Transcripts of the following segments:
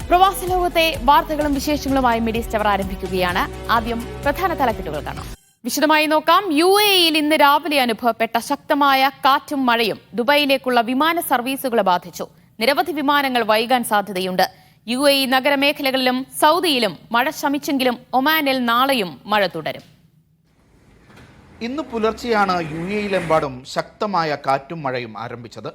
പ്രവാസ ലോകത്തെ വാർത്തകളും വിശേഷങ്ങളുമായി മിഡിസ്റ്റ് അവർ ആരംഭിക്കുകയാണ്. ആദ്യം പ്രധാന തലക്കെട്ടുകൾ കാണാം. വിശദമായി നോക്കാം. UAEയിൽ ഇന്ന് രാവിലെ അനുഭവപ്പെട്ട ശക്തമായ കാറ്റും മഴയും ദുബൈയിലേക്കുള്ള വിമാന സർവീസുകളെ ബാധിച്ചു. നിരവധി വിമാനങ്ങൾ വൈകാൻ സാധ്യതയുണ്ട്. UAE നഗരമേഖലകളിലും സൗദിയിലും മഴ ശമിച്ചെങ്കിലും ഒമാനിൽ നാളെയും മഴ തുടരും. ഇന്ന് പുലർച്ചെയാണ് UAEയിലെമ്പാടും ശക്തമായ കാറ്റും മഴയും ആരംഭിച്ചത്.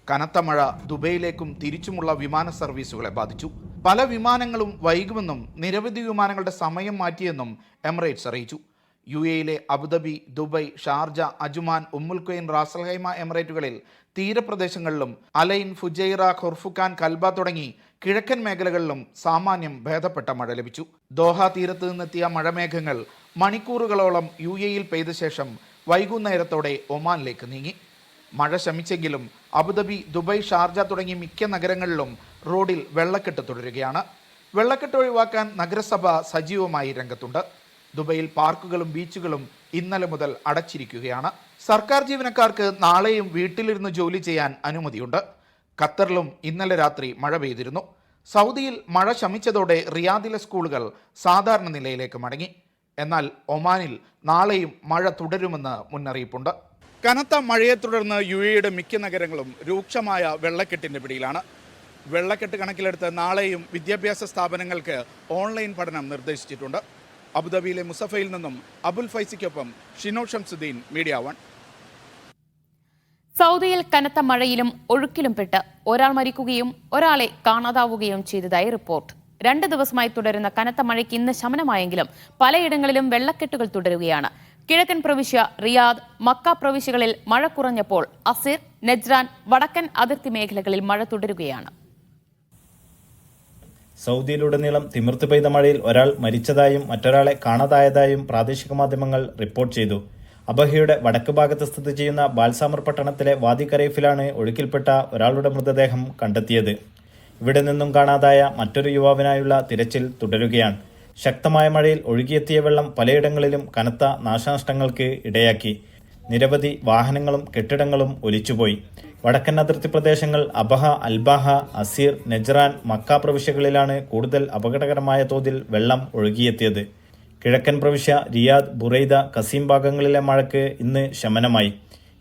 കനത്ത മഴ ദുബൈയിലേക്കും തിരിച്ചുമുള്ള വിമാന സർവീസുകളെ ബാധിച്ചു. പല വിമാനങ്ങളും വൈകുമെന്നും നിരവധി വിമാനങ്ങളുടെ സമയം മാറ്റിയെന്നും എമിറേറ്റ്സ് അറിയിച്ചു. UAEയിലെ Abu Dhabi, Dubai, Sharjah, Ajman, Umm al Quwain, Ras al Khaimah എമിറേറ്റുകളിൽ തീരപ്രദേശങ്ങളിലും അലൈൻ, ഫുജൈറ, ഖുർഫുഖാൻ, കൽബ തുടങ്ങി കിഴക്കൻ മേഖലകളിലും സാമാന്യം ഭേദപ്പെട്ട മഴ ലഭിച്ചു. ദോഹ തീരത്ത് നിന്നെത്തിയ മഴമേഘങ്ങൾ മണിക്കൂറുകളോളം UAEയിൽ പെയ്ത ശേഷം വൈകുന്നേരത്തോടെ ഒമാനിലേക്ക് നീങ്ങി. മഴ ശമിച്ചെങ്കിലും അബുദാബി, ദുബൈ, ഷാർജ തുടങ്ങി മിക്ക നഗരങ്ങളിലും റോഡിൽ വെള്ളക്കെട്ട് തുടരുകയാണ്. വെള്ളക്കെട്ട് ഒഴിവാക്കാൻ നഗരസഭ സജീവമായി രംഗത്തുണ്ട്. ദുബൈയിൽ പാർക്കുകളും ബീച്ചുകളും ഇന്നലെ മുതൽ അടച്ചിരിക്കുകയാണ്. സർക്കാർ ജീവനക്കാർക്ക് നാളെയും വീട്ടിലിരുന്ന് ജോലി ചെയ്യാൻ അനുമതിയുണ്ട്. ഖത്തറിലും ഇന്നലെ രാത്രി മഴ പെയ്തിരുന്നു. സൗദിയിൽ മഴ ശമിച്ചതോടെ റിയാദിലെ സ്കൂളുകൾ സാധാരണ നിലയിലേക്ക് മടങ്ങി. എന്നാൽ ഒമാനിൽ നാളെയും മഴ തുടരുമെന്ന് മുന്നറിയിപ്പുണ്ട്. കനത്ത മഴയെ തുടർന്ന് UAEയുടെ മിക്ക നഗരങ്ങളും രൂക്ഷമായ വെള്ളക്കെട്ടിന്റെ പിടിയിലാണ്. വെള്ളക്കെട്ട് കണക്കിലെടുത്ത് നാളെയും വിദ്യാഭ്യാസ സ്ഥാപനങ്ങൾക്ക് ഓൺലൈൻ പഠനം നിർദ്ദേശിച്ചിട്ടുണ്ട്. അബുദാബിയിലെ മുസഫയിൽ നിന്നും അബുൽ ഫൈസിക്കൊപ്പം ഷിനോ ഷംസുദ്ദീൻ, മീഡിയ 1. സൗദിയിൽ കനത്ത മഴയിലും ഒഴുക്കിലും പെട്ട് ഒരാൾ മരിക്കുകയും ഒരാളെ കാണാതാവുകയും ചെയ്തതായി റിപ്പോർട്ട്. 2 ദിവസമായി തുടരുന്ന കനത്ത മഴയ്ക്ക് ഇന്ന് ശമനമായെങ്കിലും പലയിടങ്ങളിലും വെള്ളക്കെട്ടുകൾ തുടരുകയാണ്. കിഴക്കൻ പ്രവിശ്യ, റിയാദ്, മക്ക പ്രവിശ്യകളിൽ മഴ കുറഞ്ഞപ്പോൾ അസീർ, നെജ്റാൻ, വടക്കൻ അതിർത്തി മേഖലകളിൽ മഴ തുടരുകയാണ്. സൗദിയിലുടനീളം തിമിർത്ത് പെയ്ത മഴയിൽ ഒരാൾ മരിച്ചതായും മറ്റൊരാളെ കാണാതായതായും പ്രാദേശിക മാധ്യമങ്ങൾ റിപ്പോർട്ട് ചെയ്തു. അബഹയുടെ വടക്ക് ഭാഗത്ത് സ്ഥിതി ചെയ്യുന്ന ബാൽസാമർ പട്ടണത്തിലെ വാദി കരൈഫിലാണ് ഒഴുക്കിൽപ്പെട്ട ഒരാളുടെ മൃതദേഹം കണ്ടെത്തിയത്. ഇവിടെ നിന്നും കാണാതായ മറ്റൊരു യുവാവിനായുള്ള തിരച്ചിൽ തുടരുകയാണ്. ശക്തമായ മഴയിൽ ഒഴുകിയെത്തിയ വെള്ളം പലയിടങ്ങളിലും കനത്ത നാശനഷ്ടങ്ങൾക്ക് ഇടയാക്കി. നിരവധി വാഹനങ്ങളും കെട്ടിടങ്ങളും ഒലിച്ചുപോയി. വടക്കൻ അതിർത്തി പ്രദേശങ്ങൾ Abha, Al Baha, Asir, Najran, Mecca പ്രവിശ്യകളിലാണ് കൂടുതൽ അപകടകരമായ തോതിൽ വെള്ളം ഒഴുകിയെത്തിയത്. കിഴക്കൻ പ്രവിശ്യ, റിയാദ്, ബുറൈദ, കസീം ഭാഗങ്ങളിലെ മഴയ്ക്ക് ഇന്ന് ശമനമായി.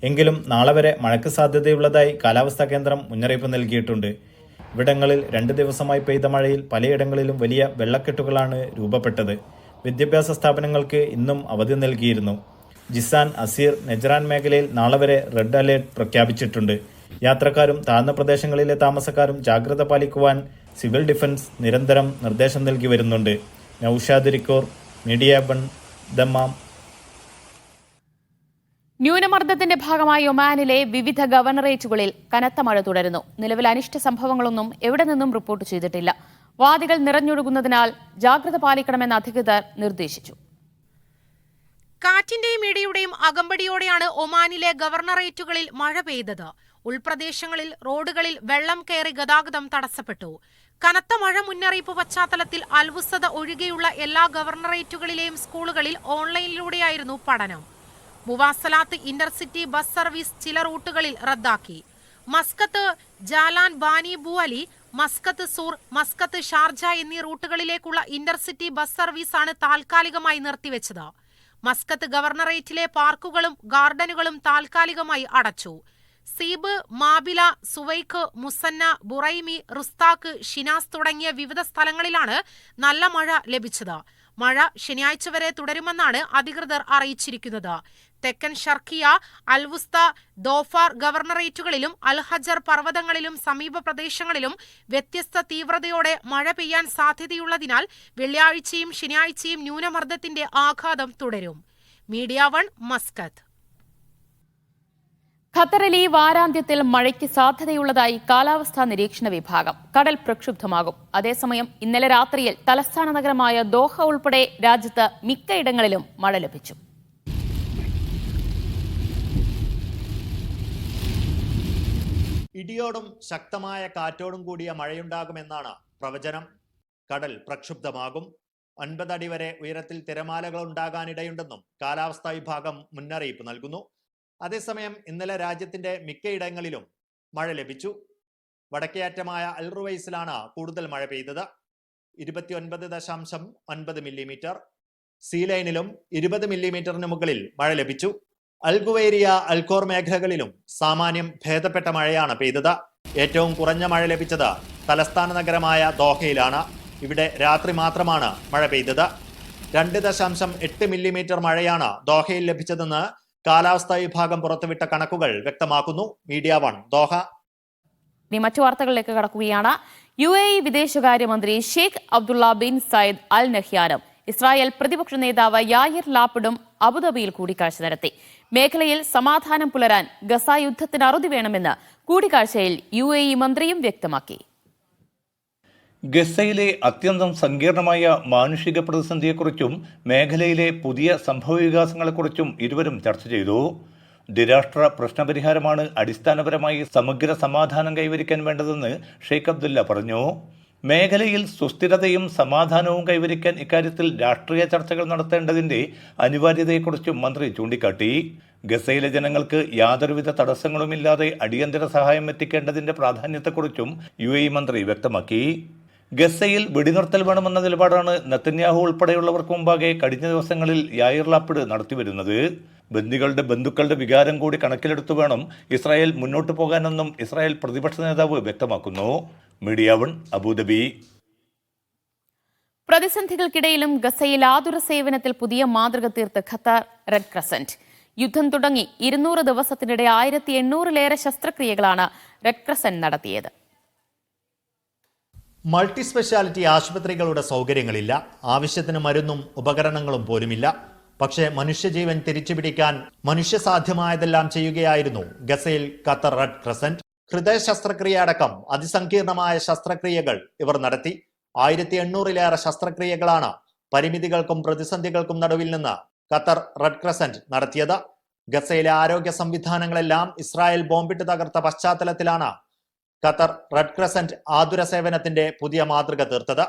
എങ്കിലും നാളെ വരെ മഴയ്ക്ക് സാധ്യതയുള്ളതായി കാലാവസ്ഥാ കേന്ദ്രം മുന്നറിയിപ്പ് നൽകിയിട്ടുണ്ട്. ഇവിടങ്ങളിൽ 2 ദിവസമായി പെയ്ത മഴയിൽ പലയിടങ്ങളിലും വലിയ വെള്ളക്കെട്ടുകളാണ് രൂപപ്പെട്ടത്. വിദ്യാഭ്യാസ സ്ഥാപനങ്ങൾക്ക് ഇന്നും അവധി നൽകിയിരുന്നു. ജിസാൻ, അസീർ, നെജ്റാൻ മേഖലയിൽ നാളെ വരെ റെഡ് അലേർട്ട് പ്രഖ്യാപിച്ചിട്ടുണ്ട്. യാത്രക്കാരും താഴ്ന്ന പ്രദേശങ്ങളിലെ താമസക്കാരും ജാഗ്രത പാലിക്കുവാൻ സിവിൽ ഡിഫൻസ് നിരന്തരം നിർദ്ദേശം നൽകി വരുന്നുണ്ട്. നൌഷാദ് റിക്കോർ, മീഡിയ 1, ദമ്മാം. ന്യൂനമർദ്ദത്തിന്റെ ഭാഗമായി ഒമാനിലെ വിവിധ ഗവർണറേറ്റുകളിൽ കനത്ത മഴ തുടരുന്നു. നിലവിൽ അനിഷ്ട സംഭവങ്ങളൊന്നും എവിടെ നിന്നും റിപ്പോർട്ട് ചെയ്തിട്ടില്ല. വാദികൾ നിറഞ്ഞൊഴുകുന്നതിനാൽ ജാഗ്രത പാലിക്കണമെന്ന് അധികൃതർ നിർദ്ദേശിച്ചു. കാറ്റിന്റെയും ഇടിയുടെയും അകമ്പടിയോടെയാണ് ഒമാനിലെ ഗവർണറേറ്റുകളിൽ മഴ പെയ്തത്. ഉൾപ്രദേശങ്ങളിൽ റോഡുകളിൽ വെള്ളം കയറി ഗതാഗതം തടസ്സപ്പെട്ടു. കനത്ത മഴ മുന്നറിയിപ്പ് പശ്ചാത്തലത്തിൽ അൽവുസദ ഒഴികെയുള്ള എല്ലാ ഗവർണറേറ്റുകളിലെയും സ്കൂളുകളിൽ ഓൺലൈനിലൂടെയായിരുന്നു പഠനം. മുവാസലാത്ത് ഇന്റർസിറ്റി ബസ് സർവീസ് ചില റൂട്ടുകളിൽ റദ്ദാക്കി. മസ്കത്ത്, ജാലാൻ, ബാനി ബു അലി, മസ്കത്ത് സൂർ, മസ്കത്ത് ഷാർജ എന്നീ റൂട്ടുകളിലേക്കുള്ള ഇന്റർസിറ്റി ബസ് സർവീസാണ് താൽക്കാലികമായി നിർത്തിവെച്ചത്. മസ്കത്ത് ഗവർണറേറ്റിലെ പാർക്കുകളും ഗാർഡനുകളും താൽക്കാലികമായി അടച്ചു. Seeb, Mabela, Suwaiq, Musanna, Buraimi, Rustaq, Shinas തുടങ്ങിയ വിവിധ സ്ഥലങ്ങളിലാണ് നല്ല മഴ ലഭിച്ചത്. മഴ ശനിയാഴ്ച വരെ തുടരുമെന്നാണ് അധികൃതർ അറിയിച്ചിരിക്കുന്നത്. തെക്കൻ ഷർക്കിയ, അൽവുസ്ത, ദോഫാർ ഗവർണറേറ്റുകളിലും അൽഹജർ പർവ്വതങ്ങളിലും സമീപ പ്രദേശങ്ങളിലും വ്യത്യസ്ത തീവ്രതയോടെ മഴ പെയ്യാൻ സാധ്യതയുള്ളതിനാൽ വെള്ളിയാഴ്ചയും ശനിയാഴ്ചയും ന്യൂനമർദ്ദത്തിന്റെ ആഘാതം തുടരും. Media 1, Muscat. ഖത്തറിൽ ഈ വാരാന്ത്യത്തിൽ മഴയ്ക്ക് സാധ്യതയുള്ളതായി കാലാവസ്ഥാ നിരീക്ഷണ വിഭാഗം. കടൽ പ്രക്ഷുബ്ധമാകും. അതേസമയം ഇന്നലെ രാത്രിയിൽ തലസ്ഥാന നഗരമായ ദോഹ ഉൾപ്പെടെ രാജ്യത്ത് മിക്കയിടങ്ങളിലും മഴ ലഭിച്ചു. ഇടിയോടും ശക്തമായ കാറ്റോടും കൂടിയ മഴയുണ്ടാകുമെന്നാണ് പ്രവചനം. കടൽ പ്രക്ഷുബ്ധമാകും. 9 അടി വരെ ഉയരത്തിൽ തിരമാലകൾ ഉണ്ടാകാനിടയുണ്ടെന്നും കാലാവസ്ഥാ വിഭാഗം മുന്നറിയിപ്പ് നൽകുന്നു. അതേസമയം ഇന്നലെ രാജ്യത്തിന്റെ മിക്കയിടങ്ങളിലും മഴ ലഭിച്ചു. വടക്കേയറ്റമായ അൽ റുവൈസിലാണ് കൂടുതൽ മഴ പെയ്തത്. 29.9 മില്ലിമീറ്റർ. സീലൈനിലും 20 മില്ലിമീറ്ററിന് മുകളിൽ മഴ ലഭിച്ചു. അൽ ഗുവൈരിയ, അൽഖോർ മേഖലകളിലും സാമാന്യം ഭേദപ്പെട്ട മഴയാണ് പെയ്തത്. ഏറ്റവും കുറഞ്ഞ മഴ ലഭിച്ചത് തലസ്ഥാന നഗരമായ ദോഹയിലാണ്. ഇവിടെ രാത്രി മാത്രമാണ് മഴ പെയ്തത്. 2.8 മില്ലിമീറ്റർ മഴയാണ് ദോഹയിൽ ലഭിച്ചതെന്ന് കാലാവസ്ഥാ വിഭാഗം പുറത്തുവിട്ട കണക്കുകൾ വ്യക്തമാക്കുന്നു. Media 1 Doha. ഇനി മറ്റു വാർത്തകളിലേക്ക് കടക്കുകയാണ്. UAE വിദേശകാര്യമന്ത്രി ഷെയ്ഖ് അബ്ദുള്ള ബിൻ സയ്യിദ് അൽ നഹ്യാനും ഇസ്രായേൽ പ്രതിപക്ഷ നേതാവ് യായിർ ലാപ്പിഡും അബുദാബിയിൽ കൂടിക്കാഴ്ച നടത്തി. മേഖലയിൽ സമാധാനം പുലരാൻ ഗസ യുദ്ധത്തിന് അറുതി വേണമെന്ന് കൂടിക്കാഴ്ചയിൽ UAE മന്ത്രിയും വ്യക്തമാക്കി. ഗസയിലെ അത്യന്തം സങ്കീർണമായ മാനുഷിക പ്രതിസന്ധിയെക്കുറിച്ചും മേഖലയിലെ പുതിയ സംഭവവികാസങ്ങളെക്കുറിച്ചും ഇരുവരും ചർച്ച ചെയ്തു. ദ്വിരാഷ്ട്ര പ്രശ്നപരിഹാരമാണ് അടിസ്ഥാനപരമായി സമഗ്ര സമാധാനം കൈവരിക്കാൻ വേണ്ടതെന്ന് ഷെയ്ഖ് അബ്ദുല്ല പറഞ്ഞു. മേഖലയിൽ സുസ്ഥിരതയും സമാധാനവും കൈവരിക്കാൻ ഇക്കാര്യത്തിൽ രാഷ്ട്രീയ ചർച്ചകൾ നടത്തേണ്ടതിന്റെ അനിവാര്യതയെക്കുറിച്ചും മന്ത്രി ചൂണ്ടിക്കാട്ടി. ഗസയിലെ ജനങ്ങൾക്ക് യാതൊരുവിധ തടസ്സങ്ങളുമില്ലാതെ അടിയന്തര സഹായം എത്തിക്കേണ്ടതിന്റെ പ്രാധാന്യത്തെക്കുറിച്ചും UAE മന്ത്രി വ്യക്തമാക്കി. ഗസയിൽ വെടിനിർത്തൽ വേണമെന്ന നിലപാടാണ് നെതന്യാഹു ഉൾപ്പെടെയുള്ളവർക്ക് മുമ്പാകെ കഴിഞ്ഞ ദിവസങ്ങളിൽ യായിർ ലാപ്പിഡ് നടത്തിവരുന്നത്. ബന്ദികളുടെ ബന്ധുക്കളുടെ വികാരം കൂടി കണക്കിലെടുത്തു വേണം ഇസ്രായേൽ മുന്നോട്ടു പോകാനെന്നും ഇസ്രായേൽ പ്രതിപക്ഷ നേതാവ് വ്യക്തമാക്കുന്നു. Media 1 Abu Dhabi. പ്രതിസന്ധികൾക്കിടയിലും ഗസയിൽ ആതുര സേവനത്തിൽ പുതിയ മാതൃക തീർത്ത് ഖത്തർ റെഡ് ക്രസന്റ്. യുദ്ധം തുടങ്ങി 200 ദിവസത്തിനിടെ 1800-ലേറെ ശസ്ത്രക്രിയകളാണ് റെഡ് ക്രസന്റ് നടത്തിയത്. മൾട്ടി സ്പെഷ്യാലിറ്റി ആശുപത്രികളുടെ സൗകര്യങ്ങളില്ല. ആവശ്യത്തിന് മരുന്നും ഉപകരണങ്ങളും പോലുമില്ല. പക്ഷേ മനുഷ്യജീവൻ തിരിച്ചുപിടിക്കാൻ മനുഷ്യസാധ്യമായതെല്ലാം ചെയ്യുകയായിരുന്നു ഗസയിൽ ഖത്തർ റെഡ് ക്രസന്റ്. ഹൃദയ ശസ്ത്രക്രിയ അടക്കം അതിസങ്കീർണമായ ശസ്ത്രക്രിയകൾ ഇവർ നടത്തി. 1800-ലേറെ ശസ്ത്രക്രിയകളാണ് പരിമിതികൾക്കും പ്രതിസന്ധികൾക്കും നടുവിൽ നിന്ന് ഖത്തർ റെഡ് ക്രസന്റ് നടത്തിയത്. ഗസയിലെ ആരോഗ്യ സംവിധാനങ്ങളെല്ലാം ഇസ്രായേൽ ബോംബിട്ട് തകർത്ത പശ്ചാത്തലത്തിലാണ് ഖത്തർ റെഡ് ക്രസന്റ് ആതുര സേവനത്തിന്റെ പുതിയ മാതൃക തീർത്തത്.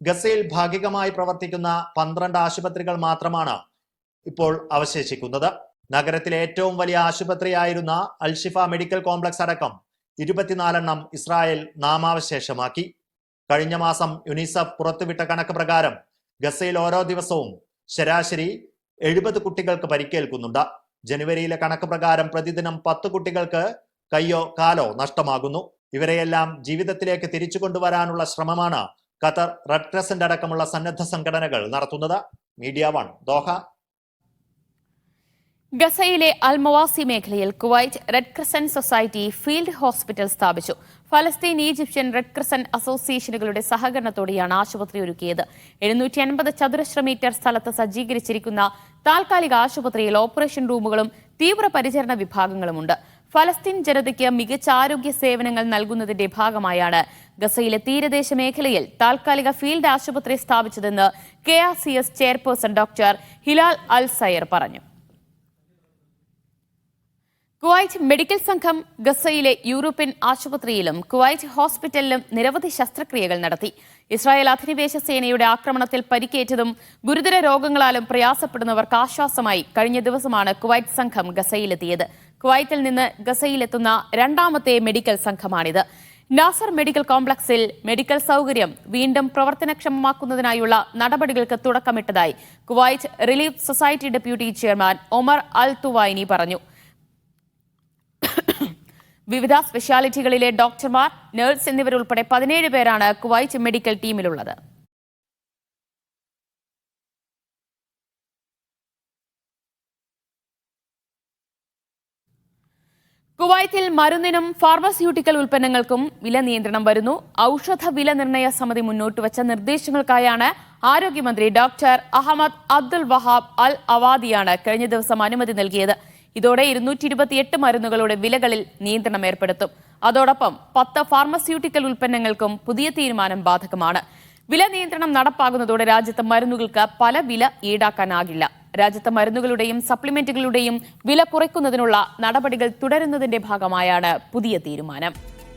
ഗസയിൽ ഭാഗികമായി പ്രവർത്തിക്കുന്ന 12 ആശുപത്രികൾ മാത്രമാണ് ഇപ്പോൾ അവശേഷിക്കുന്നത്. നഗരത്തിലെ ഏറ്റവും വലിയ ആശുപത്രിയായിരുന്ന അൽഷിഫ മെഡിക്കൽ കോംപ്ലക്സ് അടക്കം 24 ഇസ്രായേൽ നാമാവശേഷമാക്കി. കഴിഞ്ഞ മാസം യുനിസെഫ് പുറത്തുവിട്ട കണക്ക് പ്രകാരം ഗസയിൽ ഓരോ ദിവസവും ശരാശരി 70 കുട്ടികൾക്ക് പരിക്കേൽക്കുന്നുണ്ട്. ജനുവരിയിലെ കണക്ക് പ്രകാരം പ്രതിദിനം 10 കുട്ടികൾക്ക് കയ്യോ കാലോ നഷ്ടമാകുന്നു. ഇവരെയെല്ലാം ജീവിതത്തിലേക്ക് തിരിച്ചു കൊണ്ടുവരാനുള്ള ശ്രമമാണ് ഖത്തർ റെഡ് ക്രസന്റ് അടക്കമുള്ള സന്നദ്ധ സംഘടനകൾ നടത്തുന്നത്. Media 1 Doha. ഗസയിലെ അൽമവാസി മേഖലയിൽ Kuwait red crescent society field hospital സ്ഥാപിച്ചു. ഫലസ്തീൻ ഈജിപ്ഷ്യൻ റെഡ് ക്രസന്റ് അസോസിയേഷനുകളുടെ സഹകരണത്തോടെയാണ് ആശുപത്രി ഒരുക്കിയത്. 750 ചതുരശ്ര മീറ്റർ സ്ഥലത്ത് സജ്ജീകരിച്ചിരിക്കുന്ന താൽക്കാലിക ആശുപത്രിയിൽ ഓപ്പറേഷൻ റൂമുകളും തീവ്രപരിചരണ വിഭാഗങ്ങളുമുണ്ട്. ഫലസ്തീൻ ജനതയ്ക്ക് മികച്ച ആരോഗ്യ സേവനങ്ങൾ നൽകുന്നതിന്റെ ഭാഗമായാണ് ഗസയിലെ തീരദേശ മേഖലയിൽ താൽക്കാലിക ഫീൽഡ് ആശുപത്രി സ്ഥാപിച്ചതെന്ന് KRCS ചെയർപേഴ്സൺ ഡോക്ടർ ഹിലാൽ അൽ സയർ പറഞ്ഞു. കുവൈറ്റ് മെഡിക്കൽ സംഘം ഗസയിലെ യൂറോപ്യൻ ആശുപത്രിയിലും കുവൈറ്റ് ഹോസ്പിറ്റലിലും നിരവധി ശസ്ത്രക്രിയകൾ നടത്തി. ഇസ്രായേൽ അധിനിവേശ സേനയുടെ ആക്രമണത്തിൽ പരിക്കേറ്റതും ഗുരുതര രോഗങ്ങളാലും പ്രയാസപ്പെടുന്നവർക്ക് ആശ്വാസമായി കഴിഞ്ഞ ദിവസമാണ് കുവൈറ്റ് സംഘം ഗസയിലെത്തിയത്. കുവൈറ്റിൽ നിന്ന് ഗസയിലെത്തുന്ന രണ്ടാമത്തെ മെഡിക്കൽ സംഘമാണിത്. നാസർ മെഡിക്കൽ കോംപ്ലക്സിൽ മെഡിക്കൽ സൗകര്യം വീണ്ടും പ്രവർത്തനക്ഷമമാക്കുന്നതിനായുള്ള നടപടികൾക്ക് തുടക്കമിട്ടതായി Kuwait relief society deputy chairman Omar al Tuwaini പറഞ്ഞു. വിവിധ സ്പെഷ്യാലിറ്റികളിലെ ഡോക്ടർമാർ, നഴ്സ് എന്നിവരുൾപ്പെടെ 17 പേരാണ് കുവൈറ്റ് മെഡിക്കൽ ടീമിലുള്ളത്. കുവൈത്തിൽ മരുന്നിനും ഫാർമസ്യൂട്ടിക്കൽ ഉൽപ്പന്നങ്ങൾക്കും വില നിയന്ത്രണം വരുന്നു. ഔഷധ വില നിർണയ സമിതി മുന്നോട്ടുവച്ച നിർദ്ദേശങ്ങൾക്കായാണ് ആരോഗ്യമന്ത്രി ഡോക്ടർ അഹമ്മദ് അബ്ദുൽ വഹാബ് അൽ അവാദിയാണ് കഴിഞ്ഞ ദിവസം അനുമതി നൽകിയത്. ഇതോടെ 228 മരുന്നുകളുടെ വിലകളിൽ നിയന്ത്രണം ഏർപ്പെടുത്തും. അതോടൊപ്പം 10 ഫാർമസ്യൂട്ടിക്കൽ ഉൽപ്പന്നങ്ങൾക്കും പുതിയ തീരുമാനം ബാധകമാണ്. വില നിയന്ത്രണം നടപ്പാകുന്നതോടെ രാജ്യത്ത് മരുന്നുകൾക്ക് പല വില ഈടാക്കാനാകില്ല. രാജ്യത്തെ മരുന്നുകളുടെയും സപ്ലിമെന്റുകളുടെയും വില കുറയ്ക്കുന്നതിനുള്ള നടപടികൾ തുടരുന്നതിന്റെ ഭാഗമായാണ് പുതിയ തീരുമാനം.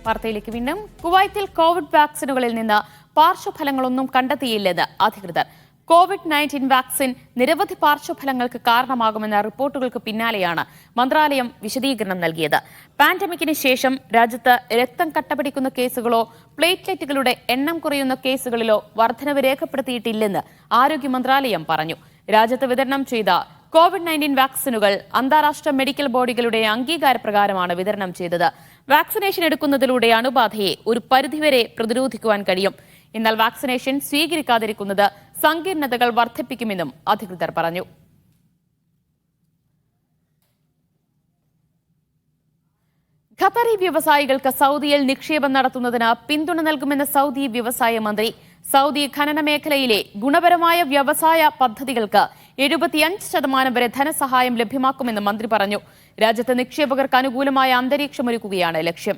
വാർത്തയിലേക്ക് വീണ്ടും. കുവൈത്തിൽ കോവിഡ് വാക്സിനുകളിൽ നിന്ന് പാർശ്വഫലങ്ങളൊന്നും കണ്ടെത്തിയില്ലെന്ന് അധികൃതർ. COVID-19 വാക്സിൻ നിരവധി പാർശ്വഫലങ്ങൾക്ക് കാരണമാകുമെന്ന റിപ്പോർട്ടുകൾക്ക് പിന്നാലെയാണ് മന്ത്രാലയം വിശദീകരണം നൽകിയത്. പാൻഡമിക്കിന് ശേഷം രാജ്യത്ത് രക്തം കട്ടപിടിക്കുന്ന കേസുകളോ പ്ലേറ്റ്ലെറ്റുകളുടെ എണ്ണം കുറയുന്ന കേസുകളിലോ വർധനവ് രേഖപ്പെടുത്തിയിട്ടില്ലെന്ന് ആരോഗ്യ മന്ത്രാലയം പറഞ്ഞു. രാജ്യത്ത് വിതരണം ചെയ്ത COVID-19 വാക്സിനുകൾ അന്താരാഷ്ട്ര മെഡിക്കൽ ബോഡികളുടെ അംഗീകാരപ്രകാരമാണ് വിതരണം ചെയ്തത്. വാക്സിനേഷൻ എടുക്കുന്നതിലൂടെ അണുബാധയെ ഒരു പരിധിവരെ പ്രതിരോധിക്കുവാൻ കഴിയും. എന്നാൽ വാക്സിനേഷൻ സ്വീകരിക്കാതിരിക്കുന്നത് സങ്കീർണതകൾ വർദ്ധിപ്പിക്കുമെന്നും അധികൃതർ പറഞ്ഞു. ഖത്തറി വ്യവസായികൾക്ക് സൗദിയിൽ നിക്ഷേപം നടത്തുന്നതിന് പിന്തുണ നൽകുമെന്ന് സൗദി വ്യവസായ മന്ത്രി. സൗദി ഖനന മേഖലയിലെ ഗുണപരമായ വ്യവസായ പദ്ധതികൾക്ക് 75% വരെ ധനസഹായം ലഭ്യമാക്കുമെന്ന് മന്ത്രി പറഞ്ഞു. രാജ്യത്ത് നിക്ഷേപകർക്ക് അനുകൂലമായ അന്തരീക്ഷമൊരുക്കുകയാണ് ലക്ഷ്യം.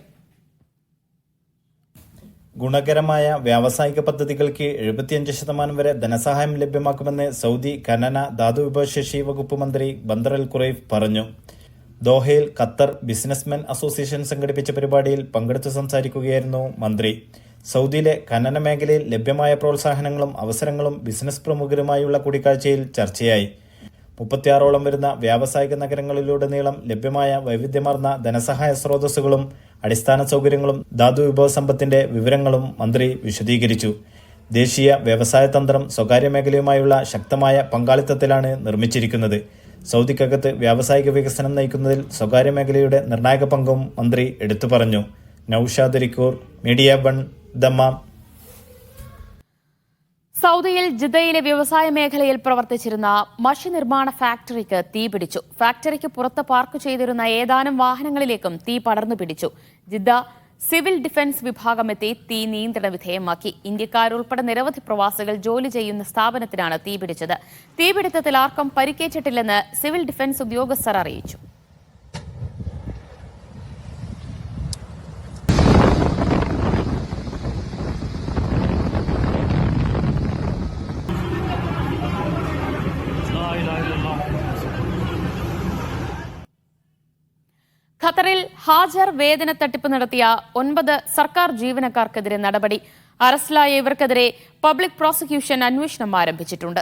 ഗുണകരമായ വ്യാവസായിക പദ്ധതികൾക്ക് 75% വരെ ധനസഹായം ലഭ്യമാക്കുമെന്ന് സൗദി ഖനന ധാതുവിഭവശേഷി വകുപ്പ് മന്ത്രി ബന്ദർ അൽ ഖുറൈഫ് പറഞ്ഞു. ദോഹയിൽ ഖത്തർ ബിസിനസ്മെൻ അസോസിയേഷൻ സംഘടിപ്പിച്ച പരിപാടിയിൽ പങ്കെടുത്തു സംസാരിക്കുകയായിരുന്നു മന്ത്രി. സൗദിയിലെ ഖനന മേഖലയിൽ ലഭ്യമായ പ്രോത്സാഹനങ്ങളും അവസരങ്ങളും ബിസിനസ് പ്രമുഖരുമായുള്ള കൂടിക്കാഴ്ചയിൽ ചർച്ചയായി. 36ഓളം വരുന്ന വ്യാവസായിക നഗരങ്ങളിലുടനീളം ലഭ്യമായ വൈവിധ്യമാർന്ന ധനസഹായ സ്രോതസ്സുകളും അടിസ്ഥാന സൗകര്യങ്ങളും ധാതു വിഭവ സമ്പത്തിന്റെ വിവരങ്ങളും മന്ത്രി വിശദീകരിച്ചു. ദേശീയ വ്യവസായ തന്ത്രം സ്വകാര്യ മേഖലയുമായുള്ള ശക്തമായ പങ്കാളിത്തത്തിലാണ് നിർമ്മിച്ചിരിക്കുന്നത്. സൗദിക്കകത്ത് വ്യാവസായിക വികസനം നയിക്കുന്നതിൽ സ്വകാര്യ മേഖലയുടെ നിർണായക പങ്കും മന്ത്രി എടുത്തു പറഞ്ഞു. Naushad റിക്കൂർ, media 1, Dammam. സൗദിയിൽ ജിദ്ദയിലെ വ്യവസായ മേഖലയിൽ പ്രവർത്തിച്ചിരുന്ന മഷി നിർമ്മാണ ഫാക്ടറിക്ക് തീപിടിച്ചു. ഫാക്ടറിക്ക് പുറത്ത് പാർക്ക് ചെയ്തിരുന്ന ഏതാനും വാഹനങ്ങളിലേക്കും തീ പടർന്നു പിടിച്ചു. ജിദ്ദ സിവിൽ ഡിഫൻസ് വിഭാഗമെത്തി തീ നിയന്ത്രണ വിധേയമാക്കി. ഇന്ത്യക്കാരുൾപ്പെടെ നിരവധി പ്രവാസികൾ ജോലി ചെയ്യുന്ന സ്ഥാപനത്തിനാണ് തീപിടിച്ചത്. തീപിടുത്തത്തിൽ ആർക്കും പരിക്കേറ്റിട്ടില്ലെന്ന് സിവിൽ ഡിഫൻസ് ഉദ്യോഗസ്ഥർ അറിയിച്ചു. ഖത്തറിൽ ഹാജർ വേതന തട്ടിപ്പ് നടത്തിയ 9 സർക്കാർ ജീവനക്കാർക്കെതിരെ നടപടി. അറസ്റ്റിലായ ഇവർക്കെതിരെ പബ്ലിക് പ്രോസിക്യൂഷൻ അന്വേഷണം ആരംഭിച്ചിട്ടുണ്ട്.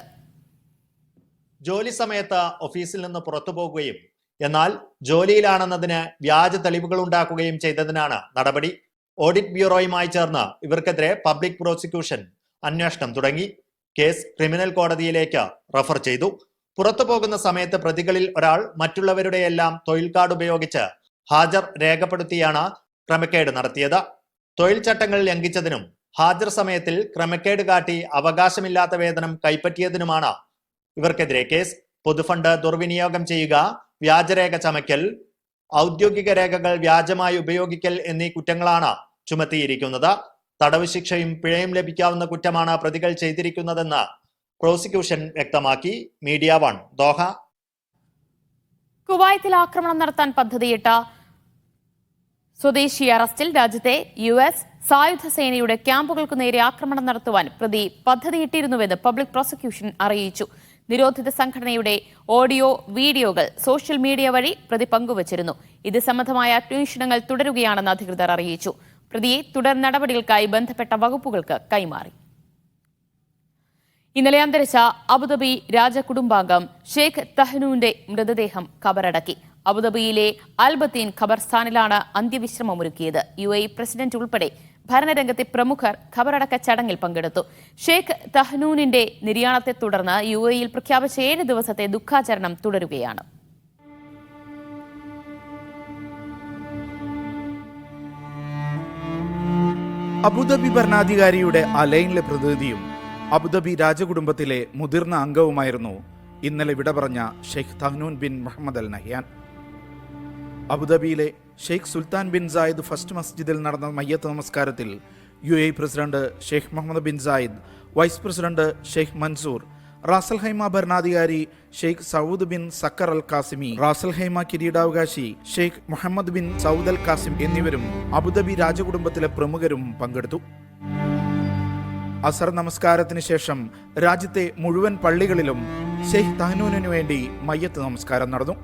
ജോലി സമയത്ത് ഓഫീസിൽ നിന്ന് പുറത്തു പോകുകയും എന്നാൽ ജോലിയിലാണെന്നതിന് വ്യാജ തെളിവുകൾ ഉണ്ടാക്കുകയും ചെയ്തതിനാണ് നടപടി. ഓഡിറ്റ് ബ്യൂറോയുമായി ചേർന്ന് ഇവർക്കെതിരെ പബ്ലിക് പ്രോസിക്യൂഷൻ അന്വേഷണം തുടങ്ങി. കേസ് ക്രിമിനൽ കോടതിയിലേക്ക് റഫർ ചെയ്തു. പുറത്തു പോകുന്ന സമയത്ത് പ്രതികളിൽ ഒരാൾ മറ്റുള്ളവരുടെയെല്ലാം തൊഴിൽ കാർഡ് ഉപയോഗിച്ച് ഹാജർ രേഖപ്പെടുത്തിയാണ് ക്രമക്കേട് നടത്തിയത്. തൊഴിൽ ചട്ടങ്ങൾ ലംഘിച്ചതിനും ഹാജർ സമയത്തിൽ ക്രമക്കേട് കാട്ടി അവകാശമില്ലാത്ത വേതനം കൈപ്പറ്റിയതിനുമാണ് ഇവർക്കെതിരെ കേസ്. പൊതുഫണ്ട് ദുർവിനിയോഗം ചെയ്യുക, വ്യാജരേഖ ചമയ്ക്കൽ, ഔദ്യോഗിക രേഖകൾ വ്യാജമായി ഉപയോഗിക്കൽ എന്നീ കുറ്റങ്ങളാണ് ചുമത്തിയിരിക്കുന്നത്. തടവ് ശിക്ഷയും പിഴയും ലഭിക്കാവുന്ന കുറ്റമാണ് പ്രതികൾ ചെയ്തിരിക്കുന്നതെന്ന് പ്രോസിക്യൂഷൻ വ്യക്തമാക്കി. Media 1, Doha. കുവൈത്തിൽ ആക്രമണം നടത്താൻ പദ്ധതിയിട്ട സ്വദേശി അറസ്റ്റിൽ. രാജ്യത്തെ US സായുധ സേനയുടെ ക്യാമ്പുകൾക്ക് നേരെ ആക്രമണം നടത്തുവാൻ പ്രതി പദ്ധതിയിട്ടിരുന്നുവെന്ന് പബ്ലിക് പ്രോസിക്യൂഷൻ അറിയിച്ചു. നിരോധിത സംഘടനയുടെ ഓഡിയോ വീഡിയോകൾ സോഷ്യൽ മീഡിയ വഴി പ്രതി പങ്കുവച്ചിരുന്നു. ഇത് സംബന്ധമായ അന്വേഷണങ്ങൾ തുടരുകയാണെന്ന് അധികൃതർ അറിയിച്ചു. പ്രതിയെ തുടർ നടപടികൾക്കായി ബന്ധപ്പെട്ട വകുപ്പുകൾക്ക് കൈമാറി. ഇന്നലെ അന്തരിച്ച അബുദാബി രാജകുടുംബാംഗം ഷെയ്ഖ് തഹ്നൂന്റെ മൃതദേഹം ഖബറടക്കി. അബുദാബിയിലെ അൽബത്തീൻ ഖബർസ്ഥാനിലാണ് അന്ത്യവിശ്രമമൊരുക്കിയത്. UAE പ്രസിഡന്റ് ഉൾപ്പെടെ ഭരണരംഗത്തെ പ്രമുഖർ ഖബറടക്ക ചടങ്ങിൽ പങ്കെടുത്തു. ഷെയ്ഖ് തഹ്നൂനിന്റെ നിര്യാണത്തെ തുടർന്ന് UAEയിൽ പ്രഖ്യാപിച്ച 7 ദിവസത്തെ ദുഃഖാചരണം തുടരുകയാണ്. അബുദാബി ഭരണാധികാരിയുടെ അലൈനിലെ പ്രതിനിധിയും അബുദാബി രാജകുടുംബത്തിലെ മുതിർന്ന അംഗവുമായിരുന്നു ഇന്നലെ വിട പറഞ്ഞ Sheikh Tahnoun bin Mohammed al Nahyan. അബുദാബിയിലെ Sheikh Sultan bin Zayed first മസ്ജിദിൽ നടന്ന മയ്യത്ത് നമസ്കാരത്തിൽ UAE president Sheikh Mohammed bin Zayed, vice president Sheikh Mansour, Ras al Khaimah ഭരണാധികാരി Sheikh Saud bin Saqr al Qasimi, Ras al Khaimah കിരീടാവകാശി Sheikh Mohammed bin Saud al Qasim എന്നിവരും Abu Dhabi രാജകുടുംബത്തിലെ പ്രമുഖരും പങ്കെടുത്തു. അസർ നമസ്കാരത്തിന് ശേഷം രാജ്യത്തെ മുഴുവൻ പള്ളികളിലും ഷെയ്ഖ് തഹ്നൂനിനു വേണ്ടി മയ്യത്ത് നമസ്കാരം നടന്നു.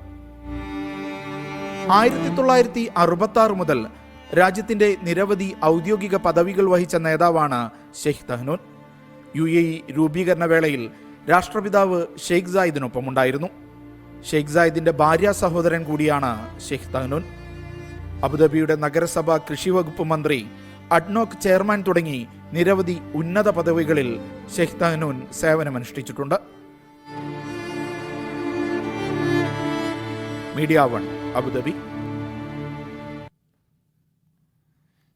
1966 മുതൽ രാജ്യത്തിന്റെ നിരവധി ഔദ്യോഗിക പദവികൾ വഹിച്ച നേതാവാണ് ഷെയ്ഖ് തഹ്നൂൻ. UAE രൂപീകരണ വേളയിൽ രാഷ്ട്രപിതാവ് ഷെയ്ഖ് സായിദിനൊപ്പമുണ്ടായിരുന്നു. ഷെയ്ഖ് സായിദിന്റെ ഭാര്യ സഹോദരൻ കൂടിയാണ് ഷെയ്ഖ് തഹ്നൂൻ. അബുദാബിയുടെ നഗരസഭ കൃഷി വകുപ്പ് മന്ത്രി, അഡ്നോക് ചെയർമാൻ തുടങ്ങി നിരവധി ഉന്നത പദവികളിൽ ഷെയ്ഖ് തഹ്നൂൻ സേവനമനുഷ്ഠിച്ചിട്ടുണ്ട്. Media 1 Abu Dhabi.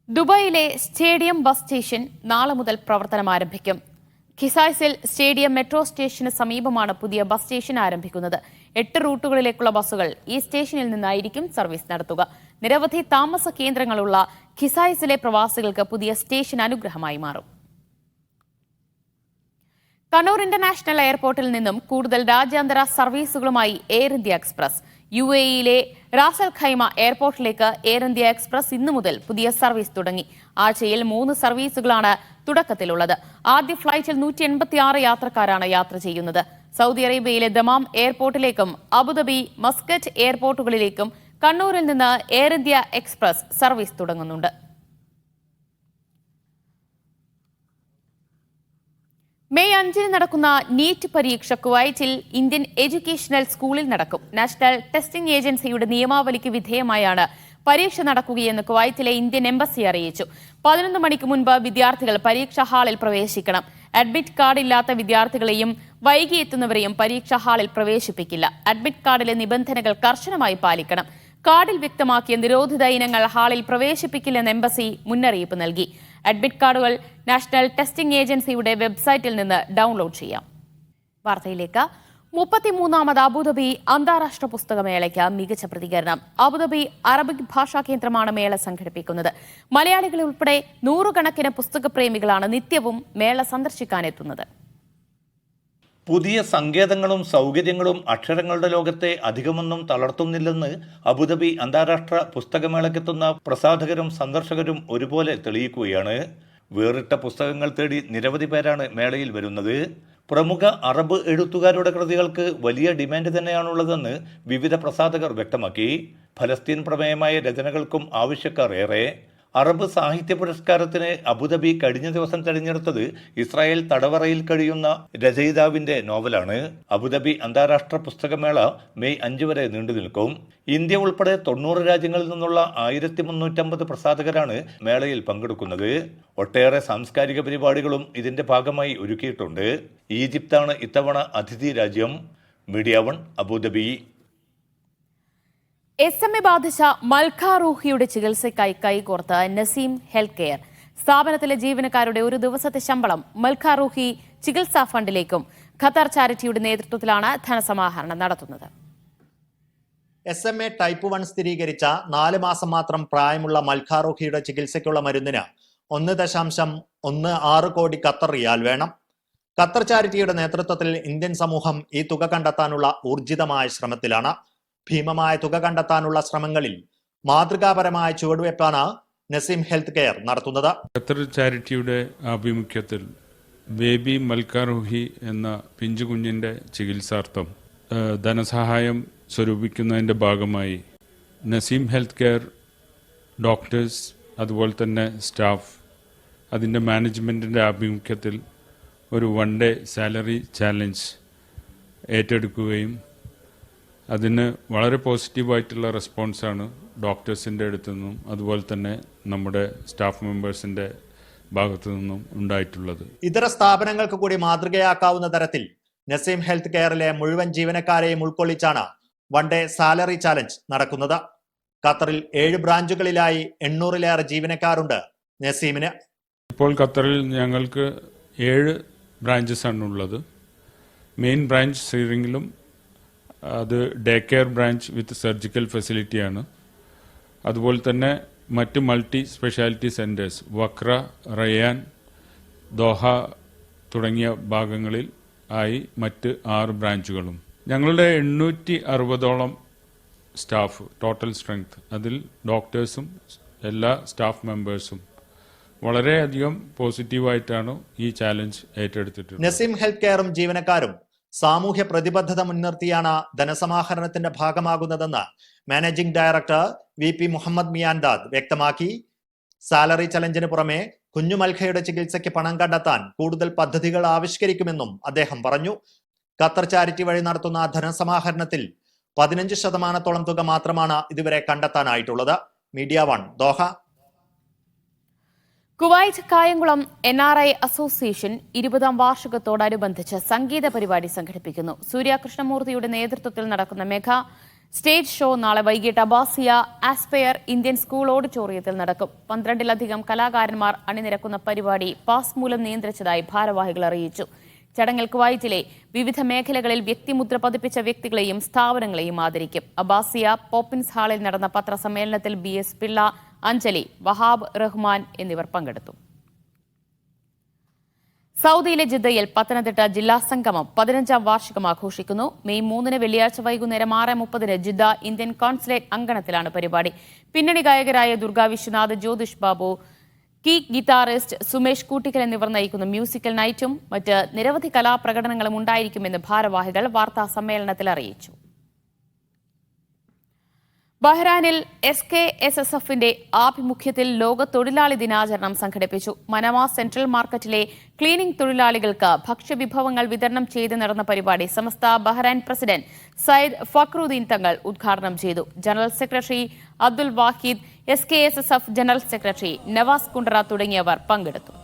ദുബായിലെ സ്റ്റേഡിയം ബസ് സ്റ്റേഷൻ നാളെ മുതൽ പ്രവർത്തനം ആരംഭിക്കും. ഖിസായ്സിൽ സ്റ്റേഡിയം മെട്രോ സ്റ്റേഷന് സമീപമാണ് പുതിയ ബസ് സ്റ്റേഷൻ ആരംഭിക്കുന്നത്. 8 റൂട്ടുകളിലേക്കുള്ള ബസ്സുകൾ ഈ സ്റ്റേഷനിൽ നിന്നായിരിക്കും സർവീസ് നടത്തുക. നിരവധി താമസ കേന്ദ്രങ്ങളുള്ള ഖിസായ്സിലെ പ്രവാസികൾക്ക് പുതിയ സ്റ്റേഷൻ അനുഗ്രഹമായി മാറും. കണ്ണൂർ ഇന്റർനാഷണൽ എയർപോർട്ടിൽ നിന്നും കൂടുതൽ രാജ്യാന്തര സർവീസുകളുമായി എയർ ഇന്ത്യ എക്സ്പ്രസ്. UAE-യിലെ റാസൽ ഖൈമ എയർപോർട്ടിലേക്ക് എയർ ഇന്ത്യ എക്സ്പ്രസ് ഇന്നു മുതൽ പുതിയ സർവീസ് തുടങ്ങി. ആഴ്ചയിൽ 3 സർവീസുകളാണ് തുടക്കത്തിലുള്ളത്. ആദ്യ ഫ്ലൈറ്റിൽ 186 യാത്രക്കാരാണ് യാത്ര ചെയ്യുന്നത്. സൗദി അറേബ്യയിലെ ദമാം എയർപോർട്ടിലേക്കും അബുദാബി, മസ്കറ്റ് എയർപോർട്ടുകളിലേക്കും കണ്ണൂരിൽ നിന്ന് എയർ ഇന്ത്യ എക്സ്പ്രസ് സർവീസ് തുടങ്ങുന്നുണ്ട്. മെയ് 5-ന് നടക്കുന്ന നീറ്റ് പരീക്ഷ കുവൈറ്റിൽ ഇന്ത്യൻ എഡ്യൂക്കേഷണൽ സ്കൂളിൽ നടക്കും. നാഷണൽ ടെസ്റ്റിംഗ് ഏജൻസിയുടെ നിയമാവലിക്ക് വിധേയമായാണ് പരീക്ഷ നടക്കുകയെന്ന് കുവൈറ്റിലെ ഇന്ത്യൻ എംബസി അറിയിച്ചു. 11 മണിക്ക് മുൻപ് വിദ്യാർത്ഥികൾ പരീക്ഷാ ഹാളിൽ പ്രവേശിക്കണം. അഡ്മിറ്റ് കാർഡ് ഇല്ലാത്ത വിദ്യാർത്ഥികളെയും വൈകി എത്തുന്നവരെയും പരീക്ഷാ ഹാളിൽ പ്രവേശിപ്പിക്കില്ല. അഡ്മിറ്റ് കാർഡിലെ നിബന്ധനകൾ കർശനമായി പാലിക്കണം. കാർഡിൽ വ്യക്തമാക്കിയ നിരോധിത ഇനങ്ങൾ ഹാളിൽ പ്രവേശിപ്പിക്കില്ലെന്ന് എംബസി മുന്നറിയിപ്പ് നൽകി. അഡ്മിറ്റ് കാർഡുകൾ നാഷണൽ ടെസ്റ്റിംഗ് ഏജൻസിയുടെ വെബ്സൈറ്റിൽ നിന്ന് ഡൗൺലോഡ് ചെയ്യാം. വാർത്തയിലേക്ക്. 33ാമത് അബുദാബി അന്താരാഷ്ട്ര പുസ്തകമേളയ്ക്ക് മികച്ച പ്രതികരണം. അബുദാബി അറബിക് ഭാഷാ കേന്ദ്രമാണ് മേള സംഘടിപ്പിക്കുന്നത്. മലയാളികൾ ഉൾപ്പെടെ 100 കണക്കിന് പുസ്തകപ്രേമികളാണ് നിത്യവും മേള സന്ദർശിക്കാനെത്തുന്നത്. പുതിയ സങ്കേതങ്ങളും സൗകര്യങ്ങളും അക്ഷരങ്ങളുടെ ലോകത്തെ അധികമൊന്നും തളർത്തുന്നില്ലെന്ന് അബുദാബി അന്താരാഷ്ട്ര പുസ്തകമേളയ്ക്കെത്തുന്ന പ്രസാധകരും സന്ദർശകരും ഒരുപോലെ തെളിയിക്കുകയാണ്. വേറിട്ട പുസ്തകങ്ങൾ തേടി നിരവധി പേരാണ് മേളയിൽ വരുന്നത്. പ്രമുഖ അറബ് എഴുത്തുകാരുടെ കൃതികൾക്ക് വലിയ ഡിമാൻഡ് തന്നെയാണുള്ളതെന്ന് വിവിധ പ്രസാധകർ വ്യക്തമാക്കി. ഫലസ്തീൻ പ്രമേയമായ രചനകൾക്കും ആവശ്യക്കാർ ഏറെ. അറബ് സാഹിത്യ പുരസ്കാരത്തിന് അബുദാബി കഴിഞ്ഞ ദിവസം തെരഞ്ഞെടുത്തത് ഇസ്രായേൽ തടവറയിൽ കഴിയുന്ന രചയിതാവിന്റെ നോവലാണ്. അബുദാബി അന്താരാഷ്ട്ര പുസ്തകമേള മെയ് 5 വരെ നീണ്ടു നിൽക്കും. ഇന്ത്യ ഉൾപ്പെടെ 90 രാജ്യങ്ങളിൽ നിന്നുള്ള 1350 പ്രസാധകരാണ് മേളയിൽ പങ്കെടുക്കുന്നത്. ഒട്ടേറെ സാംസ്കാരിക പരിപാടികളും ഇതിന്റെ ഭാഗമായി ഒരുക്കിയിട്ടുണ്ട്. ഈജിപ്താണ് ഇത്തവണ അതിഥി രാജ്യം. Media 1 Abu Dhabi. SMA ബാധിച്ച മൽഖ റൂഹിയുടെ ചികിത്സയ്ക്കായി കൈകോർത്ത് നസീം ഹെൽത്ത് കെയർ. സ്ഥാപനത്തിലെ ജീവനക്കാരുടെ ഒരു ദിവസത്തെ ശമ്പളം മൽഖ റൂഹി ചികിത്സാ ഫണ്ടിലേക്കും ഖത്തർ ചാരിറ്റിയുടെ നേതൃത്വത്തിലാണ് ധനസമാഹരണം നടത്തുന്നത്. SMA ടൈപ്പ് 1 സ്ഥിരീകരിച്ച 4 മാസം മാത്രം പ്രായമുള്ള മൽഖ റൂഹിയുടെ ചികിത്സയ്ക്കുള്ള മരുന്നിന് 1.16 കോടി ഖത്തർ റിയാൽ വേണം. ഖത്തർ ചാരിറ്റിയുടെ നേതൃത്വത്തിൽ ഇന്ത്യൻ സമൂഹം ഈ തുക കണ്ടെത്താനുള്ള ഊർജിതമായ ശ്രമത്തിലാണ്. ഭീമമായ തുക കണ്ടെത്താനുള്ള ശ്രമങ്ങളിൽ മാതൃകാപരമായ ചുവടുവയ്പ്പാണ് നസീം ഹെൽത്ത് കെയർ നടത്തുന്നത്. ഖത്തർ ചാരിറ്റിയുടെ ആഭിമുഖ്യത്തിൽ ബേബി മൽഖ റൂഹി എന്ന പിഞ്ചുകുഞ്ഞിൻ്റെ ചികിത്സാർത്ഥം ധനസഹായം സ്വരൂപിക്കുന്നതിൻ്റെ ഭാഗമായി നസീം ഹെൽത്ത് കെയർ ഡോക്ടേഴ്സ് അതുപോലെ തന്നെ സ്റ്റാഫ് അതിൻ്റെ മാനേജ്മെൻറ്റിൻ്റെ ആഭിമുഖ്യത്തിൽ ഒരു 1 ഡേ സാലറി ചാലഞ്ച് ഏറ്റെടുക്കുകയും അതിന് വളരെ പോസിറ്റീവായിട്ടുള്ള റെസ്പോൺസാണ് ഡോക്ടേഴ്സിൻ്റെ അടുത്തു നിന്നും അതുപോലെ തന്നെ നമ്മുടെ സ്റ്റാഫ് മെമ്പേഴ്സിൻ്റെ ഭാഗത്തു നിന്നും ഉണ്ടായിട്ടുള്ളത്. ഇതര സ്ഥാപനങ്ങൾക്ക് കൂടി മാതൃകയാക്കാവുന്ന തരത്തിൽ നസീം ഹെൽത്ത് കെയറിലെ മുഴുവൻ ജീവനക്കാരെയും ഉൾക്കൊള്ളിച്ചാണ് 1 ഡേ സാലറി ചാലഞ്ച് നടക്കുന്നത്. ഖത്തറിൽ 7 ബ്രാഞ്ചുകളിലായി 800-ലേറെ ജീവനക്കാരുണ്ട് നസീമിന്. ഇപ്പോൾ ഖത്തറിൽ ഞങ്ങൾക്ക് 7 ബ്രാഞ്ചസ് ആണ് ഉള്ളത്. മെയിൻ ബ്രാഞ്ച് ശ്രീറിംഗിലും അത് ഡേ കെയർ ബ്രാഞ്ച് വിത്ത് സർജിക്കൽ ഫെസിലിറ്റിയാണ്. അതുപോലെ തന്നെ മറ്റ് മൾട്ടി സ്പെഷ്യാലിറ്റി സെൻറ്റേഴ്സ് വക്ര, റയാൻ, ദോഹ തുടങ്ങിയ ഭാഗങ്ങളിൽ ആയി മറ്റ് 6 ബ്രാഞ്ചുകളും. ഞങ്ങളുടെ 860ഓളം സ്റ്റാഫ് ടോട്ടൽ സ്ട്രെങ്ത്, അതിൽ ഡോക്ടേഴ്സും എല്ലാ സ്റ്റാഫ് മെമ്പേഴ്സും വളരെയധികം പോസിറ്റീവായിട്ടാണ് ഈ ചാലഞ്ച് ഏറ്റെടുത്തിട്ടുള്ളത്. നസീം ഹെൽത്ത് കെയറും ജീവനക്കാരും സാമൂഹ്യ പ്രതിബദ്ധത മുൻനിർത്തിയാണ് ധനസമാഹരണത്തിന്റെ ഭാഗമാകുന്നതെന്ന് managing director VP Muhammad Miandad വ്യക്തമാക്കി. സാലറി ചലഞ്ചിന് പുറമെ കുഞ്ഞുമൽഖയുടെ ചികിത്സയ്ക്ക് പണം കണ്ടെത്താൻ കൂടുതൽ പദ്ധതികൾ ആവിഷ്കരിക്കുമെന്നും അദ്ദേഹം പറഞ്ഞു. ഖത്തർ ചാരിറ്റി വഴി നടത്തുന്ന ധനസമാഹരണത്തിൽ 15% തുക മാത്രമാണ് ഇതുവരെ കണ്ടെത്താനായിട്ടുള്ളത്. Media 1 Doha. Kuwait Kayamkulam NRI association 20ാം വാർഷികത്തോടനുബന്ധിച്ച് സംഗീത പരിപാടി സംഘടിപ്പിക്കുന്നു. സൂര്യ കൃഷ്ണമൂർത്തിയുടെ നേതൃത്വത്തിൽ നടക്കുന്ന മെഗാ സ്റ്റേജ് ഷോ നാളെ വൈകിട്ട് അബാസിയ ആസ്പെയർ ഇന്ത്യൻ സ്കൂൾ ഓഡിറ്റോറിയത്തിൽ നടക്കും. 12-ലധികം കലാകാരന്മാർ അണിനിരക്കുന്ന പരിപാടി പാസ് മൂലം നിയന്ത്രിച്ചതായി ഭാരവാഹികൾ അറിയിച്ചു. ചടങ്ങിൽ കുവൈറ്റിലെ വിവിധ മേഖലകളിൽ വ്യക്തിമുദ്ര പതിപ്പിച്ച വ്യക്തികളെയും സ്ഥാപനങ്ങളെയും ആദരിക്കും. അബാസിയ പോപ്പിൻസ് ഹാളിൽ നടന്ന പത്രസമ്മേളനത്തിൽ BS പിള്ള, അഞ്ജലി, വഹാബ് റഹ്മാൻ എന്നിവർ പങ്കെടുത്തു. സൗദിയിലെ ജിദ്ദയിൽ പത്തനംതിട്ട ജില്ലാ സംഗമം 15ാം വാർഷികം ആഘോഷിക്കുന്നു. മെയ് 3 വെള്ളിയാഴ്ച വൈകുന്നേരം 6:30 ജിദ്ദ ഇന്ത്യൻ കോൺസുലേറ്റ് അങ്കണത്തിലാണ് പരിപാടി. പിന്നണി ഗായകരായ ദുർഗ വിശ്വനാഥ്, ജ്യോതിഷ് ബാബു, കീ ഗിറ്റാറിസ്റ്റ് സുമേഷ് കൂട്ടിക്കൽ എന്നിവർ നയിക്കുന്ന മ്യൂസിക്കൽ നൈറ്റും മറ്റ് നിരവധി കലാപ്രകടനങ്ങളും ഉണ്ടായിരിക്കുമെന്ന് ഭാരവാഹികൾ വാർത്താ സമ്മേളനത്തിൽ അറിയിച്ചു. ബഹ്റാനിൽ SKSSFന്റെ ആഭിമുഖ്യത്തിൽ ലോക തൊഴിലാളി ദിനാചരണം സംഘടിപ്പിച്ചു. മനമ സെൻട്രൽ മാർക്കറ്റിലെ ക്ലീനിംഗ് തൊഴിലാളികൾക്ക് ഭക്ഷ്യവിഭവങ്ങൾ വിതരണം ചെയ്ത് നടന്ന പരിപാടി സമസ്ത ബഹ്റൈൻ പ്രസിഡന്റ് സയ്യിദ് ഫക്രുദ്ദീൻ തങ്ങൾ ഉദ്ഘാടനം ചെയ്തു. General secretary Abdul Wahid, SKSSF general secretary Navas Kundara തുടങ്ങിയവർ പങ്കെടുത്തു.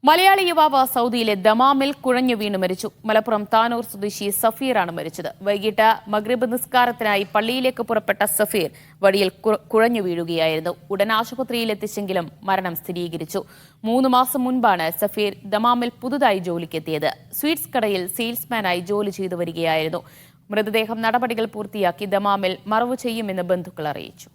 മലയാളി യുവാവ് സൗദിയിലെ ദമാമിൽ കുഴഞ്ഞു വീണ് മരിച്ചു. മലപ്പുറം താനൂർ സ്വദേശി സഫീറാണ് മരിച്ചത്. വൈകിട്ട് മഗ്രിബ് നിസ്കാരത്തിനായി പള്ളിയിലേക്ക് പുറപ്പെട്ട സഫീർ വഴിയിൽ കുഴഞ്ഞു വീഴുകയായിരുന്നു. ഉടൻ ആശുപത്രിയിൽ എത്തിച്ചെങ്കിലും മരണം സ്ഥിരീകരിച്ചു. 3 മാസം മുൻപാണ് സഫീർ ദമാമിൽ പുതുതായി ജോലിക്കെത്തിയത്. സ്വീറ്റ്സ് കടയിൽ സെയിൽസ്മാനായി ജോലി ചെയ്തു വരികയായിരുന്നു. മൃതദേഹം നടപടികൾ പൂർത്തിയാക്കി ദമാമിൽ മറവു ചെയ്യുമെന്ന് ബന്ധുക്കൾ അറിയിച്ചു.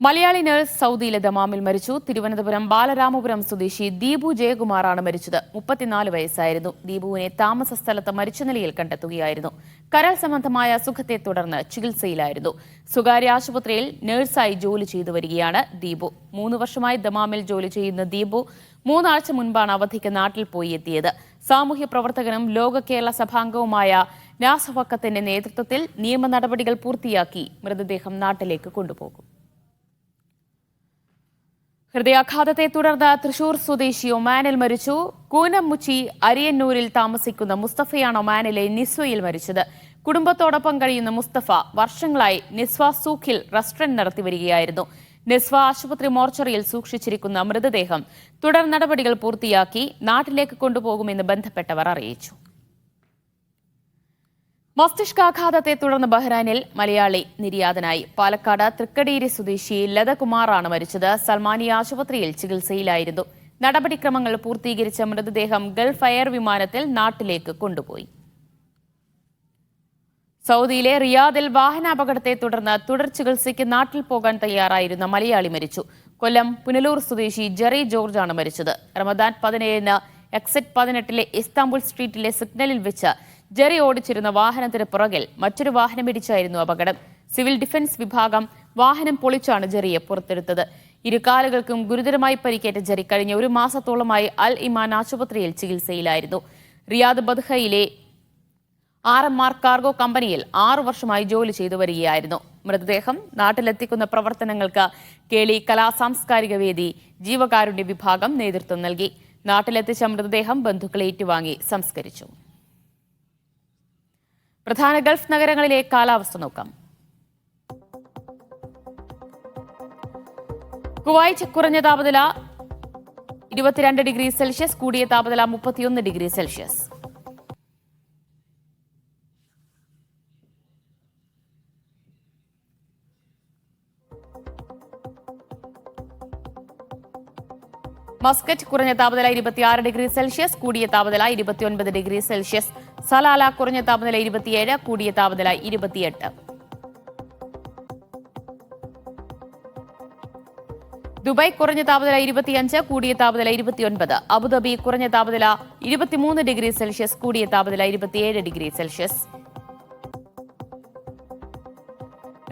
മലയാളി നഴ്സ് സൗദിയിലെ ദമാമിൽ മരിച്ചു. തിരുവനന്തപുരം ബാലരാമപുരം സ്വദേശി ദീപു ജയകുമാറാണ് മരിച്ചത്. 34 വയസ്സായിരുന്നു. ദീപുവിനെ താമസ സ്ഥലത്ത് മരിച്ച നിലയിൽ കണ്ടെത്തുകയായിരുന്നു. കരൾ സംബന്ധമായ അസുഖത്തെ തുടർന്ന് ചികിത്സയിലായിരുന്നു. സ്വകാര്യ ആശുപത്രിയിൽ നഴ്സായി ജോലി ചെയ്തു വരികയാണ് ദീപു. 3 വർഷമായി ദമാമിൽ ജോലി ചെയ്യുന്ന ദീപു 3 ആഴ്ച മുൻപാണ് അവധിക്ക് നാട്ടിൽ പോയി എത്തിയത്. സാമൂഹ്യ പ്രവർത്തകനും ലോക കേരള സഭാംഗവുമായ നാസ് വക്കത്തിന്റെ നേതൃത്വത്തിൽ നിയമ നടപടികൾ പൂർത്തിയാക്കി മൃതദേഹം നാട്ടിലേക്ക് കൊണ്ടുപോകും. ഹൃദയാഘാതത്തെ തുടർന്ന് തൃശൂർ സ്വദേശി ഒമാനിൽ മരിച്ചു. കൂനമുച്ചി അരിയന്നൂരിൽ താമസിക്കുന്ന മുസ്തഫയാണ് ഒമാനിലെ നിസ്വയിൽ മരിച്ചത്. കുടുംബത്തോടൊപ്പം കഴിയുന്ന മുസ്തഫ വർഷങ്ങളായി നിസ്വ സൂഖിൽ റെസ്റ്റോറന്റ് നടത്തി വരികയായിരുന്നു. നിസ്വ ആശുപത്രി മോർച്ചറിയിൽ സൂക്ഷിച്ചിരിക്കുന്ന മൃതദേഹം തുടർ നടപടികൾ പൂർത്തിയാക്കി നാട്ടിലേക്ക് കൊണ്ടുപോകുമെന്ന് ബന്ധപ്പെട്ടവർ അറിയിച്ചു. മസ്തിഷ്കാഘാതത്തെ തുടർന്ന് ബഹ്റൈനിൽ മലയാളി നിര്യാതനായി. പാലക്കാട് തൃക്കടീരി സ്വദേശി ലതകുമാറാണ് മരിച്ചത്. സൽമാനിയ ആശുപത്രിയിൽ ചികിത്സയിലായിരുന്നു. നടപടിക്രമങ്ങൾ പൂർത്തീകരിച്ച മൃതദേഹം ഗൾഫ് എയർ വിമാനത്തിൽ നാട്ടിലേക്ക് കൊണ്ടുപോയി. സൗദിയിലെ റിയാദിൽ വാഹനാപകടത്തെ തുടർന്ന് തുടർ ചികിത്സയ്ക്ക് നാട്ടിൽ പോകാൻ തയ്യാറായിരുന്ന മലയാളി മരിച്ചു. കൊല്ലം പുനലൂർ സ്വദേശി ജെറി ജോർജാണ് മരിച്ചത്. റമദാൻ 17-ന് എക്സിറ്റ് 18-ലെ ഇസ്താംബുൾ സ്ട്രീറ്റിലെ സിഗ്നലിൽ വെച്ച് ജെറി ഓടിച്ചിരുന്ന വാഹനത്തിന് പുറകിൽ മറ്റൊരു വാഹനമിടിച്ചായിരുന്നു അപകടം. സിവിൽ ഡിഫൻസ് വിഭാഗം വാഹനം പൊളിച്ചാണ് ജെറിയെ പുറത്തെടുത്തത്. ഇരുകാലുകൾക്കും ഗുരുതരമായി പരിക്കേറ്റ ജെറി കഴിഞ്ഞ 1 മാസത്തോളമായി അൽ ഇമാൻ ആശുപത്രിയിൽ ചികിത്സയിലായിരുന്നു. റിയാദ് ബദ്ഹയിലെ RMR കാർഗോ കമ്പനിയിൽ 6 വർഷമായി ജോലി ചെയ്തു വരികയായിരുന്നു. മൃതദേഹം നാട്ടിലെത്തിക്കുന്ന പ്രവർത്തനങ്ങൾക്ക് കേളി കലാസാംസ്കാരിക വേദി ജീവകാരുണ്യ വിഭാഗം നേതൃത്വം നൽകി. നാട്ടിലെത്തിച്ച മൃതദേഹം ബന്ധുക്കളെ ഏറ്റുവാങ്ങി സംസ്കരിച്ചു. പ്രധാന ഗൾഫ് നഗരങ്ങളിലെ കാലാവസ്ഥ നോക്കാം. കുവൈറ്റ് കുറഞ്ഞ താപനില 22 ഡിഗ്രി സെൽഷ്യസ്, കൂടിയ താപനില 31 ഡിഗ്രി സെൽഷ്യസ്. മസ്കറ്റ് കുറഞ്ഞ താപനില 26 ഡിഗ്രി സെൽഷ്യസ്, കൂടിയ താപനില 29 ഡിഗ്രി സെൽഷ്യസ്. സലാല കുറഞ്ഞ താപനില 27, കൂടിയ താപനില 28. ദുബായ് കുറഞ്ഞ താപനില 25, കൂടിയ താപനില 29. അബുദാബി കുറഞ്ഞ താപനില 23 ഡിഗ്രി സെൽഷ്യസ്, കൂടിയ താപനില 27 ഡിഗ്രി സെൽഷ്യസ്.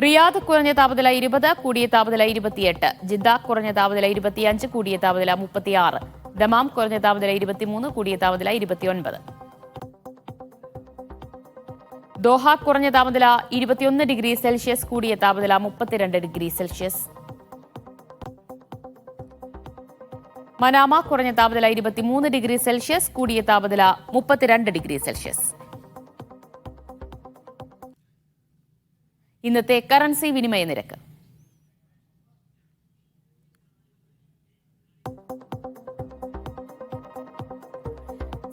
റിയാദ് കുറഞ്ഞ താപനില 20, കൂടിയ താപനില 28. ജിദ്ദ കുറഞ്ഞ താപനില 25, കൂടിയ താപനില 36. ദമാം കുറഞ്ഞ താപനില 23, കൂടിയ താപനില 29. ദോഹ കുറഞ്ഞ താപനില 21 ഡിഗ്രി സെൽഷ്യസ്, കൂടിയ താപനില 32 ഡിഗ്രി സെൽഷ്യസ്. മനാമ കുറഞ്ഞ താപനില 23 ഡിഗ്രി സെൽഷ്യസ്, കൂടിയ താപനില 32 ഡിഗ്രി സെൽഷ്യസ്. ഇന്നത്തെ കറൻസി വിനിമയ നിരക്ക്.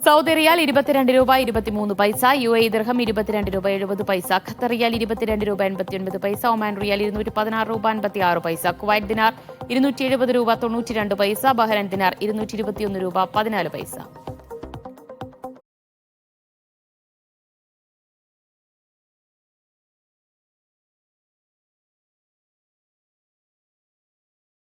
സൗദി റിയാൽ 22 രൂപ 23 പൈസ, UAE ദിർഹം 22 രൂപ 70 പൈസ, ഖത്തർ റിയാൽ 22 രൂപ 89 പൈസ, ഒമാൻ റിയാൽ 216 രൂപ 56 പൈസ, കുവൈറ്റ് ദിനാർ 270 രൂപ 92 പൈസ, ബഹ്റൈൻ ദിനാർ 221 രൂപ 14 പൈസ.